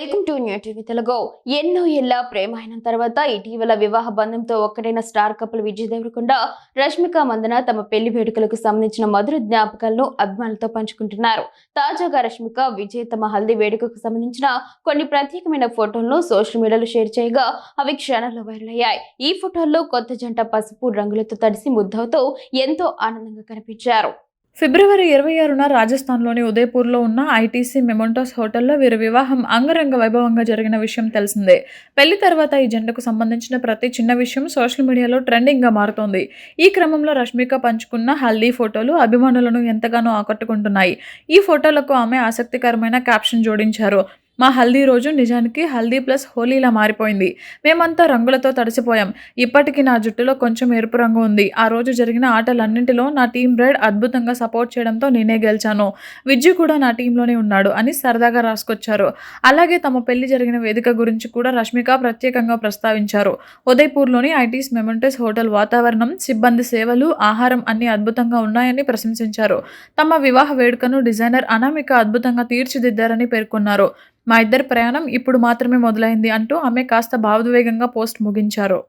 Welcome to new TV Telugu. ఎన్నో ఏళ్ల ప్రేమ అయిన తర్వాత ఇటీవల వివాహ బంధంతో ఒక్కటైన స్టార్ కపుల్ విజయ్ దేవరకొండ, రష్మిక మందన తమ పెళ్లి వేడుకలకు సంబంధించిన మధుర జ్ఞాపకాలను అభిమానులతో పంచుకుంటున్నారు. తాజాగా రష్మిక, విజయ్ తమ హల్దీ వేడుకకు సంబంధించిన కొన్ని ప్రత్యేకమైన ఫోటోలను సోషల్ మీడియాలో షేర్ చేయగా అవి క్షణాల్లో వైరల్ అయ్యాయి. ఈ ఫోటోల్లో కొత్త జంట పసుపు రంగులతో తడిసి ముద్దవుతూ ఎంతో ఆనందంగా కనిపించారు. ఫిబ్రవరి 26న రాజస్థాన్లోని ఉదయపూర్లో ఉన్న ఐటీసీ మెమొంటోస్ హోటల్లో వీరి వివాహం అంగరంగ వైభవంగా జరిగిన విషయం తెలిసిందే. పెళ్లి తర్వాత ఈ జంటకు సంబంధించిన ప్రతి చిన్న విషయం సోషల్ మీడియాలో ట్రెండింగ్గా మారుతోంది. ఈ క్రమంలో రష్మిక పంచుకున్న హల్దీ ఫోటోలు అభిమానులను ఎంతగానో ఆకట్టుకుంటున్నాయి. ఈ ఫోటోలకు ఆమె ఆసక్తికరమైన క్యాప్షన్ జోడించారు. మా హల్దీ రోజు నిజానికి హల్దీ ప్లస్ హోలీలా మారిపోయింది. మేమంతా రంగులతో తడిసిపోయాం. ఇప్పటికీ నా జుట్టులో కొంచెం ఎరుపు రంగు ఉంది. ఆ రోజు జరిగిన ఆటలన్నింటిలో నా టీమ్ బ్రైడ్ అద్భుతంగా సపోర్ట్ చేయడంతో నేనే గెలిచాను. విజ్జు కూడా నా టీంలోనే ఉన్నాడు అని సరదాగా రాసుకొచ్చారు. అలాగే తమ పెళ్లి జరిగిన వేదిక గురించి కూడా రష్మిక ప్రత్యేకంగా ప్రస్తావించారు. ఉదయపూర్లోని ఐటీస్ మెమొంటోస్ హోటల్ వాతావరణం, సిబ్బంది సేవలు, ఆహారం అన్ని అద్భుతంగా ఉన్నాయని ప్రశంసించారు. తమ వివాహ వేడుకను డిజైనర్ అనామిక అద్భుతంగా తీర్చిదిద్దారని పేర్కొన్నారు. మా ఇద్దరి ప్రయాణం ఇప్పుడు మాత్రమే మొదలైంది అంటూ ఆమె కాస్త భావోద్వేగంగా పోస్ట్ ముగించారు.